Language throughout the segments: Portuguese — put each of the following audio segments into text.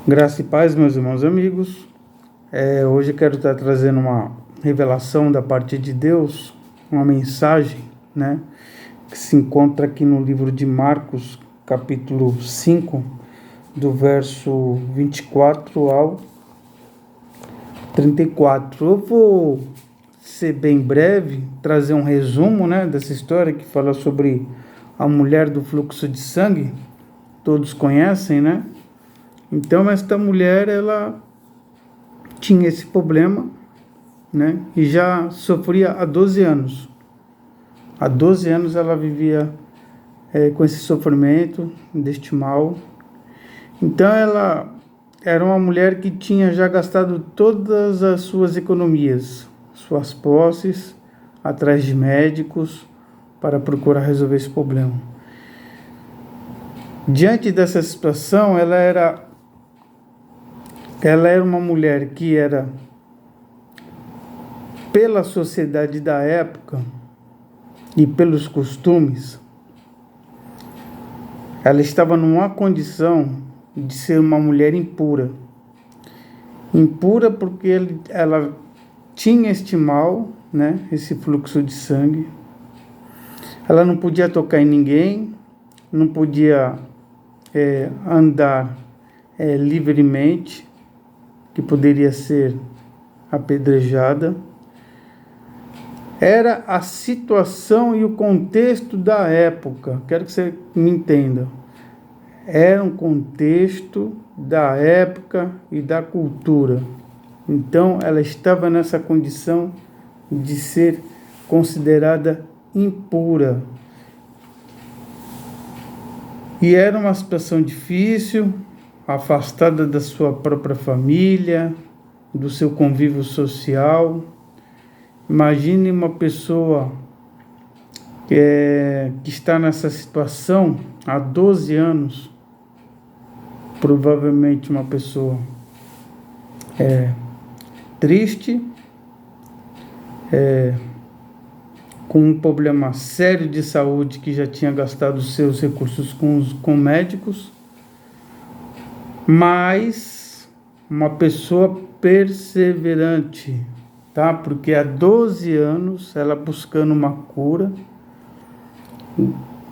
Graça e paz, meus irmãos e amigos. Hoje eu quero estar trazendo uma revelação da parte de Deus, uma mensagem, né, que se encontra aqui no livro de Marcos, capítulo 5, do verso 24 ao 34. Eu vou ser bem breve, trazer um resumo, né, dessa história que fala sobre a mulher do fluxo de sangue. Todos conhecem, né? Então, esta mulher, ela tinha esse problema, né? E já sofria há 12 anos. Há 12 anos ela vivia com esse sofrimento, deste mal. Então, ela era uma mulher que tinha já gastado todas as suas economias, suas posses, atrás de médicos, para procurar resolver esse problema. Diante dessa situação, ela era uma mulher que era, pela sociedade da época e pelos costumes, ela estava numa condição de ser uma mulher impura. Impura porque ela tinha este mal, né? Esse fluxo de sangue. Ela não podia tocar em ninguém, não podia andar livremente, que poderia ser apedrejada. Era a situação e o contexto da época. Quero que você me entenda. Era um contexto da época e da cultura. Então, ela estava nessa condição de ser considerada impura. E era uma situação difícil, afastada da sua própria família, do seu convívio social. Imagine uma pessoa que está nessa situação há 12 anos, provavelmente uma pessoa triste, com um problema sério de saúde, que já tinha gastado seus recursos com médicos, mas uma pessoa perseverante, tá? Porque há 12 anos ela buscando uma cura,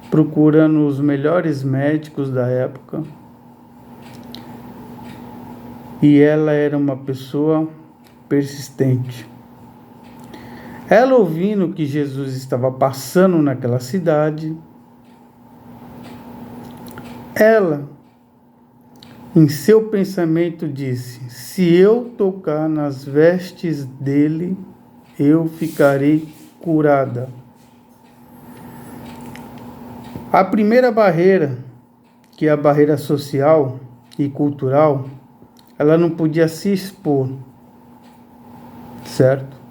procurando os melhores médicos da época, e ela era uma pessoa persistente. Ela, ouvindo que Jesus estava passando naquela cidade, ela, em seu pensamento, disse: se eu tocar nas vestes dele, eu ficarei curada. A primeira barreira, que é a barreira social e cultural, ela não podia se expor, certo?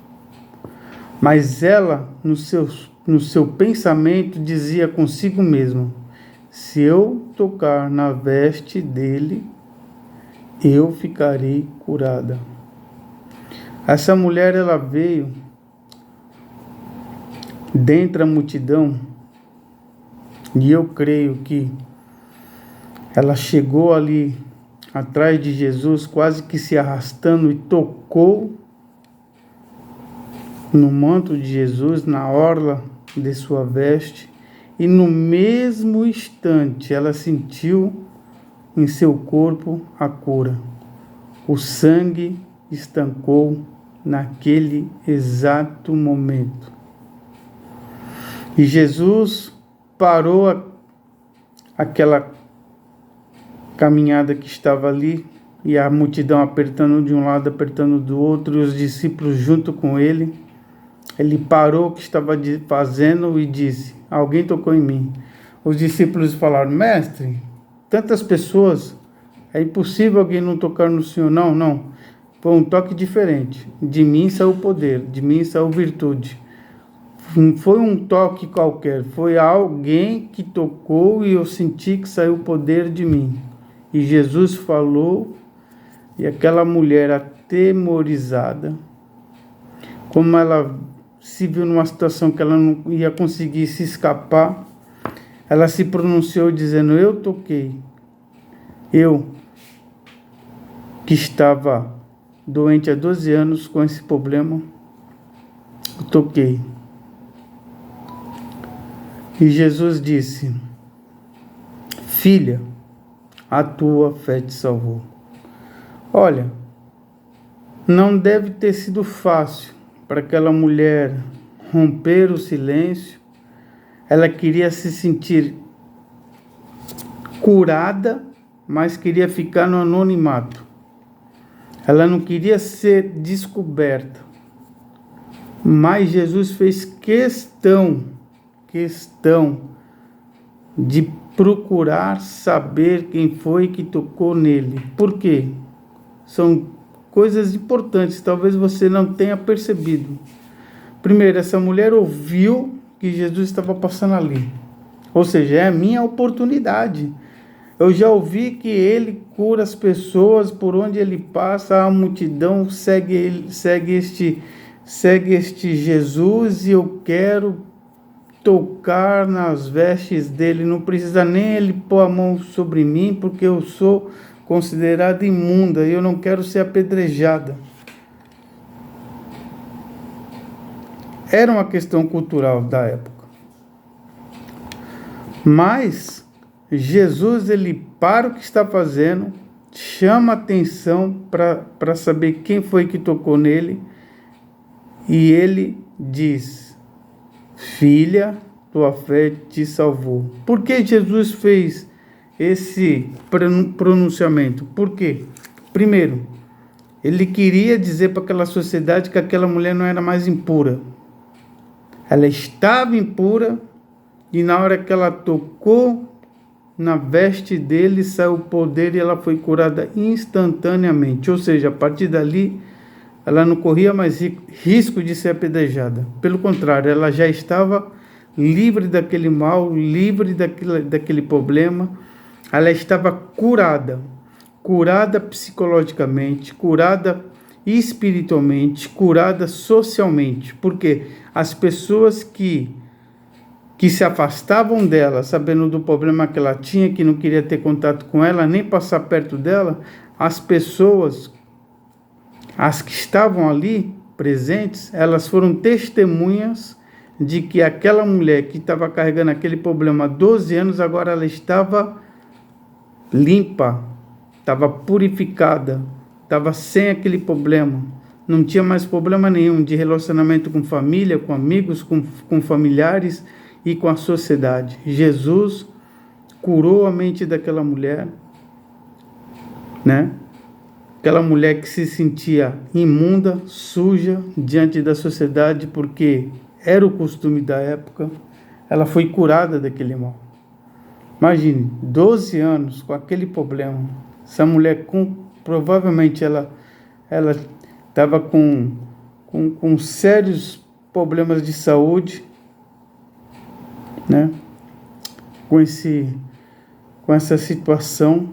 Mas ela, no seu pensamento, dizia consigo mesma: se eu tocar na veste dele, eu ficarei curada. Essa mulher, ela veio dentre a multidão, e eu creio que ela chegou ali atrás de Jesus, quase que se arrastando, e tocou no manto de Jesus, na orla de sua veste, e no mesmo instante ela sentiu em seu corpo a cura. O sangue estancou naquele exato momento. E Jesus parou aquela caminhada que estava ali, e a multidão apertando de um lado, apertando do outro, e os discípulos junto com ele. Ele parou o que estava fazendo e disse: alguém tocou em mim. Os discípulos falaram: mestre, tantas pessoas, é impossível alguém não tocar no Senhor. Não, foi um toque diferente. De mim saiu poder, de mim saiu virtude. Não foi um toque qualquer, foi alguém que tocou e eu senti que saiu poder de mim. E Jesus falou, e aquela mulher atemorizada, como ela se viu numa situação que ela não ia conseguir se escapar, ela se pronunciou dizendo: eu toquei, eu que estava doente há 12 anos com esse problema, eu toquei. E Jesus disse: filha, a tua fé te salvou. Olha, não deve ter sido fácil para aquela mulher romper o silêncio. Ela queria se sentir curada, mas queria ficar no anonimato. Ela não queria ser descoberta. Mas Jesus fez questão de procurar saber quem foi que tocou nele. Por quê? São coisas importantes, talvez você não tenha percebido. Primeiro, essa mulher ouviu que Jesus estava passando ali. Ou seja, é a minha oportunidade. Eu já ouvi que ele cura as pessoas por onde ele passa, a multidão segue este Jesus, e eu quero tocar nas vestes dele. Não precisa nem ele pôr a mão sobre mim, porque eu sou considerada imunda e eu não quero ser apedrejada. Era uma questão cultural da época. Mas Jesus, ele para o que está fazendo, chama atenção para saber quem foi que tocou nele, e ele diz: filha, tua fé te salvou. Por que Jesus fez esse pronunciamento? Por quê? Primeiro, ele queria dizer para aquela sociedade que aquela mulher não era mais impura. Ela estava impura, e na hora que ela tocou na veste dele, saiu o poder e ela foi curada instantaneamente. Ou seja, a partir dali, ela não corria mais risco de ser apedrejada. Pelo contrário, ela já estava livre daquele mal, livre daquele problema. Ela estava curada psicologicamente, curada espiritualmente, curada socialmente. Porque as pessoas que se afastavam dela, sabendo do problema que ela tinha, que não queria ter contato com ela, nem passar perto dela, as pessoas, as que estavam ali presentes, elas foram testemunhas de que aquela mulher que estava carregando aquele problema há 12 anos, agora ela estava limpa, estava purificada, estava sem aquele problema, não tinha mais problema nenhum de relacionamento com família, com amigos, com familiares e com a sociedade. Jesus curou a mente daquela mulher, né? Aquela mulher que se sentia imunda, suja diante da sociedade, porque era o costume da época. Ela foi curada daquele mal. Imagine, 12 anos com aquele problema. Essa mulher, provavelmente ela estava com sérios problemas de saúde, né? Com essa situação,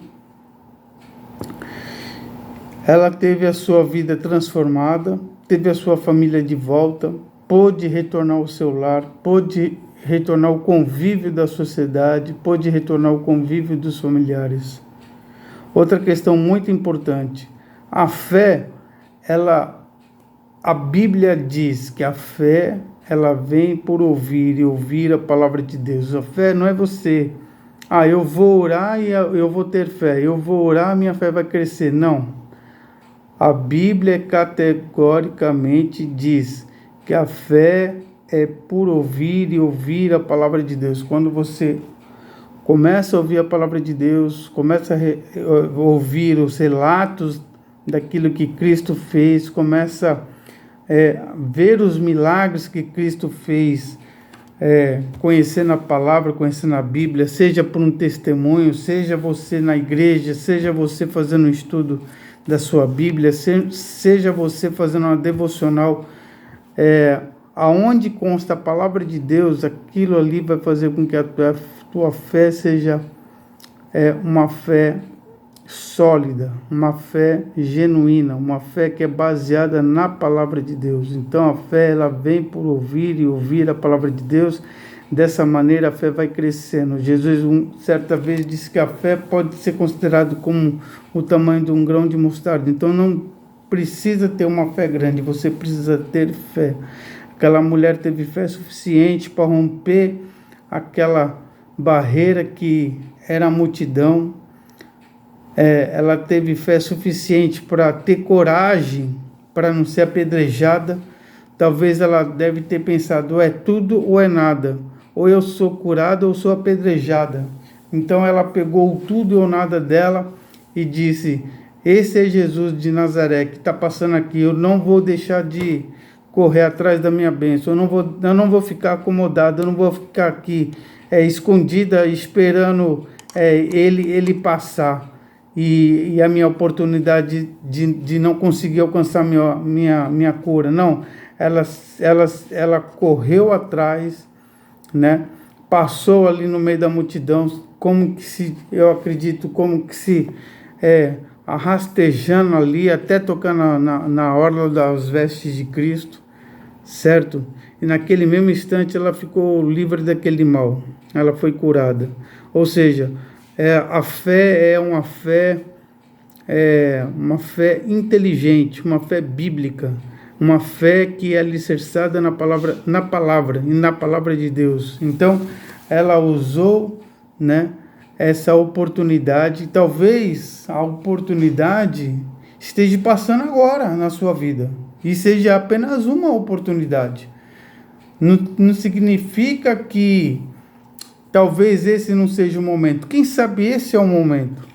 ela teve a sua vida transformada, teve a sua família de volta, pôde retornar ao seu lar, pôde retornar ao convívio da sociedade, pôde retornar ao convívio dos familiares. Outra questão muito importante, a fé, a Bíblia diz que a fé, ela vem por ouvir e ouvir a palavra de Deus. A fé não é você, eu vou orar e eu vou ter fé, eu vou orar, minha fé vai crescer. Não. A Bíblia categoricamente diz que a fé é por ouvir e ouvir a palavra de Deus. Quando você começa a ouvir a palavra de Deus, começa a ouvir os relatos daquilo que Cristo fez, começa ver os milagres que Cristo fez, conhecendo a palavra, conhecendo a Bíblia, seja por um testemunho, seja você na igreja, seja você fazendo um estudo da sua Bíblia, seja você fazendo uma devocional, aonde consta a palavra de Deus, aquilo ali vai fazer com que a tua fé seja uma fé sólida, uma fé genuína, uma fé que é baseada na palavra de Deus. Então a fé, ela vem por ouvir e ouvir a palavra de Deus. Dessa maneira a fé vai crescendo. Jesus certa vez disse que a fé pode ser considerada como o tamanho de um grão de mostarda. Então não precisa ter uma fé grande, você precisa ter fé. Aquela mulher teve fé suficiente para romper aquela barreira que era a multidão. Ela teve fé suficiente para ter coragem para não ser apedrejada. Talvez ela deve ter pensado, é tudo ou é nada. Ou eu sou curada ou sou apedrejada. Então ela pegou o tudo ou nada dela e disse, esse é Jesus de Nazaré que está passando aqui. Eu não vou deixar de correr atrás da minha bênção. Eu não vou ficar acomodada. Eu não vou ficar aqui escondida esperando ele passar. E a minha oportunidade de não conseguir alcançar minha cura. Não, ela correu atrás, né? Passou ali no meio da multidão, eu acredito, como que se arrastejando ali, até tocar na orla das vestes de Cristo, certo? E naquele mesmo instante ela ficou livre daquele mal, ela foi curada. Ou seja, a fé é uma fé inteligente, uma fé bíblica, uma fé que é alicerçada na palavra de Deus. Então, ela usou, né, essa oportunidade. Talvez a oportunidade esteja passando agora na sua vida e seja apenas uma oportunidade. Não significa que talvez esse não seja o momento. Quem sabe esse é o momento.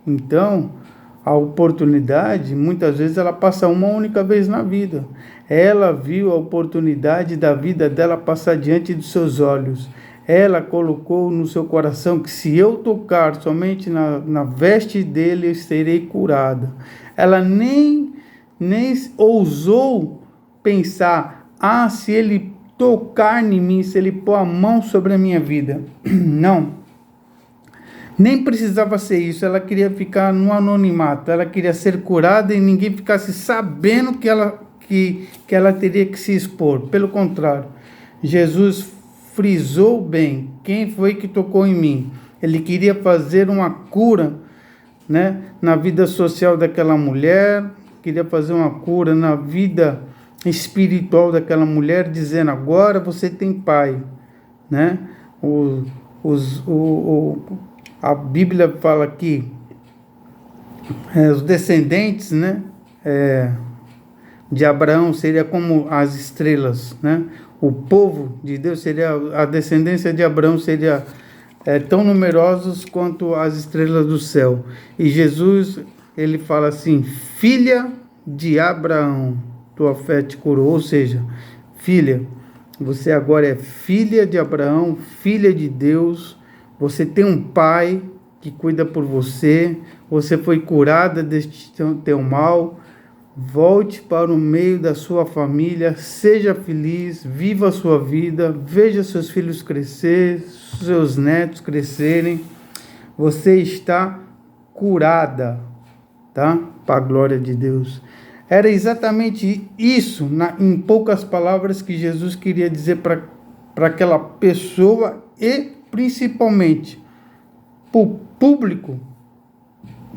Então, a oportunidade, muitas vezes, ela passa uma única vez na vida. Ela viu a oportunidade da vida dela passar diante dos seus olhos. Ela colocou no seu coração que se eu tocar somente na veste dele, eu serei curada. Ela nem ousou pensar, se ele tocar em mim, se ele pôr a mão sobre a minha vida. Não. Nem precisava ser isso, ela queria ficar no anonimato, ela queria ser curada e ninguém ficasse sabendo que ela teria que se expor. Pelo contrário, Jesus frisou bem, quem foi que tocou em mim? Ele queria fazer uma cura, né, na vida social daquela mulher, queria fazer uma cura na vida espiritual daquela mulher, dizendo, agora você tem pai, né? A Bíblia fala que os descendentes, né, de Abraão seria como as estrelas, né? O povo de Deus seria, a descendência de Abraão seria tão numerosos quanto as estrelas do céu. E Jesus, ele fala assim, filha de Abraão, tua fé te curou. Ou seja, filha, você agora é filha de Abraão, filha de Deus. Você tem um pai que cuida por você. Você foi curada deste teu mal. Volte para o meio da sua família. Seja feliz. Viva a sua vida. Veja seus filhos crescer. Seus netos crescerem. Você está curada. Tá? Para a glória de Deus. Era exatamente isso, em poucas palavras, que Jesus queria dizer para aquela pessoa e principalmente para o público,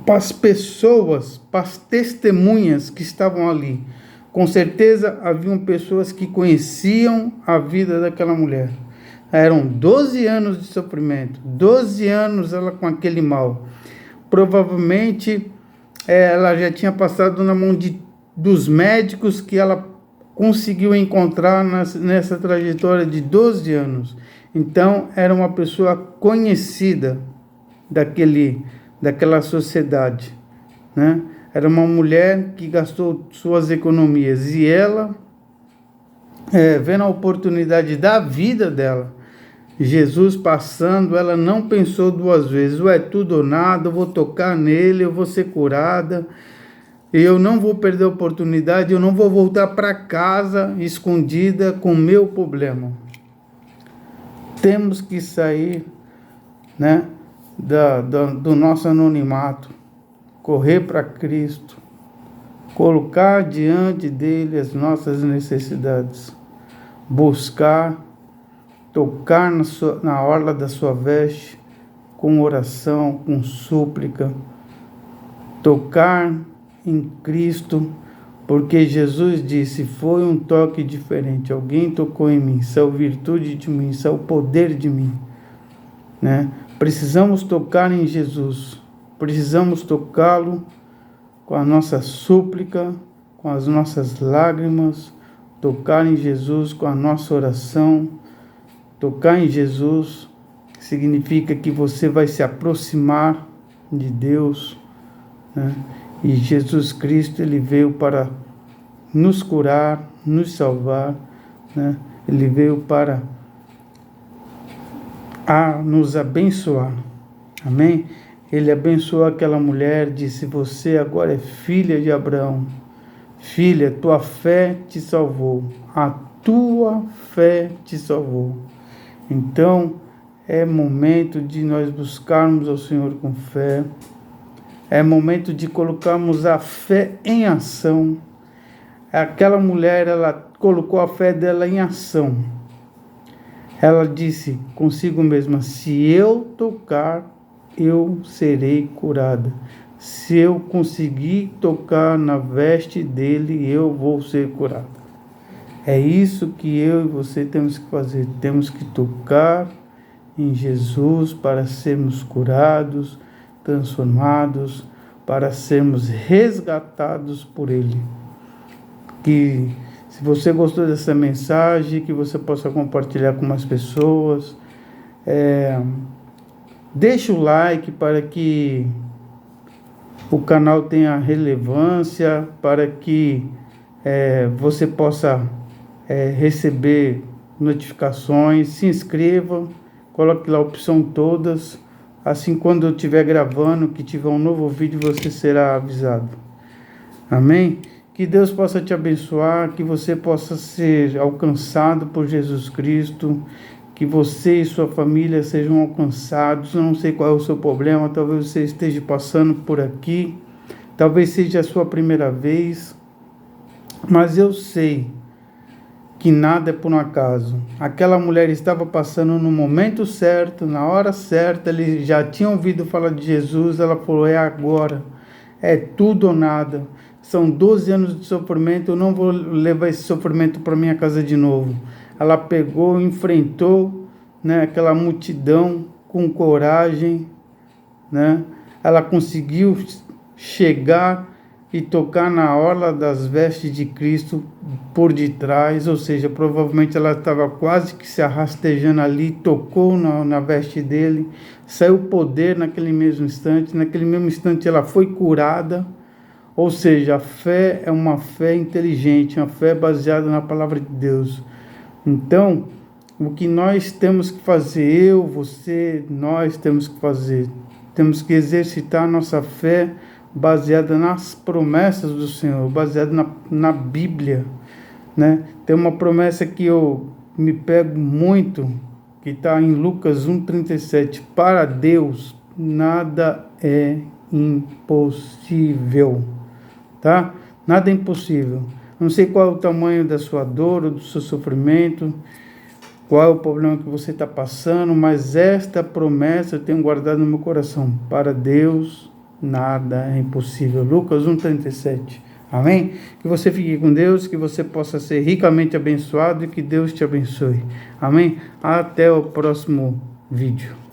para as pessoas, para as testemunhas que estavam ali. Com certeza haviam pessoas que conheciam a vida daquela mulher. Eram 12 anos de sofrimento, 12 anos ela com aquele mal. Provavelmente ela já tinha passado na mão dos médicos que ela conseguiu encontrar nessa trajetória de 12 anos. Então, era uma pessoa conhecida daquela sociedade, né? Era uma mulher que gastou suas economias e ela, vendo a oportunidade da vida dela, Jesus passando, ela não pensou duas vezes, ou é tudo ou nada, eu vou tocar nele, eu vou ser curada, eu não vou perder a oportunidade, eu não vou voltar para casa escondida com o meu problema. Temos que sair, né, do nosso anonimato, correr para Cristo, colocar diante dele as nossas necessidades, buscar, tocar na orla da sua veste, com oração, com súplica, tocar em Cristo, porque Jesus disse, foi um toque diferente, alguém tocou em mim, saiu virtude de mim, saiu poder de mim, né? Precisamos tocar em Jesus, precisamos tocá-lo com a nossa súplica, com as nossas lágrimas, tocar em Jesus com a nossa oração. Tocar em Jesus significa que você vai se aproximar de Deus, né? E Jesus Cristo, Ele veio para nos curar, nos salvar, né? Ele veio para nos abençoar. Amém? Ele abençoou aquela mulher, disse, você agora é filha de Abraão. Filha, tua fé te salvou. A tua fé te salvou. Então, é momento de nós buscarmos ao Senhor com fé. É momento de colocarmos a fé em ação. Aquela mulher, ela colocou a fé dela em ação. Ela disse consigo mesma, se eu tocar, eu serei curada. Se eu conseguir tocar na veste dele, eu vou ser curada. É isso que eu e você temos que fazer. Temos que tocar em Jesus para sermos curados, transformados, para sermos resgatados por Ele. Que se você gostou dessa mensagem, que você possa compartilhar com mais pessoas. Deixe o like para que o canal tenha relevância, para que você possa receber notificações. Se inscreva, coloque lá a opção todas. Assim, quando eu estiver gravando, que tiver um novo vídeo, você será avisado. Amém? Que Deus possa te abençoar, que você possa ser alcançado por Jesus Cristo, que você e sua família sejam alcançados. Eu não sei qual é o seu problema, talvez você esteja passando por aqui, talvez seja a sua primeira vez, mas eu sei que nada é por um acaso. Aquela mulher estava passando no momento certo, na hora certa, ele já tinha ouvido falar de Jesus, ela falou, é agora, é tudo ou nada. São 12 anos de sofrimento, eu não vou levar esse sofrimento para minha casa de novo. Ela pegou, enfrentou, né, aquela multidão com coragem, né? Ela conseguiu chegar e tocar na orla das vestes de Cristo por detrás, ou seja, provavelmente ela estava quase que se arrastejando ali, tocou na veste dele, saiu poder naquele mesmo instante ela foi curada. Ou seja, a fé é uma fé inteligente, uma fé baseada na palavra de Deus. Então, o que nós temos que fazer, eu, você, nós temos que fazer, temos que exercitar a nossa fé baseada nas promessas do Senhor, baseada na Bíblia, né? Tem uma promessa que eu me pego muito, que está em Lucas 1,37. Para Deus, nada é impossível. Tá? Nada é impossível. Não sei qual é o tamanho da sua dor ou do seu sofrimento, qual é o problema que você está passando, mas esta promessa eu tenho guardado no meu coração. Para Deus, nada é impossível. Lucas 1,37. Amém? Que você fique com Deus, que você possa ser ricamente abençoado e que Deus te abençoe. Amém? Até o próximo vídeo.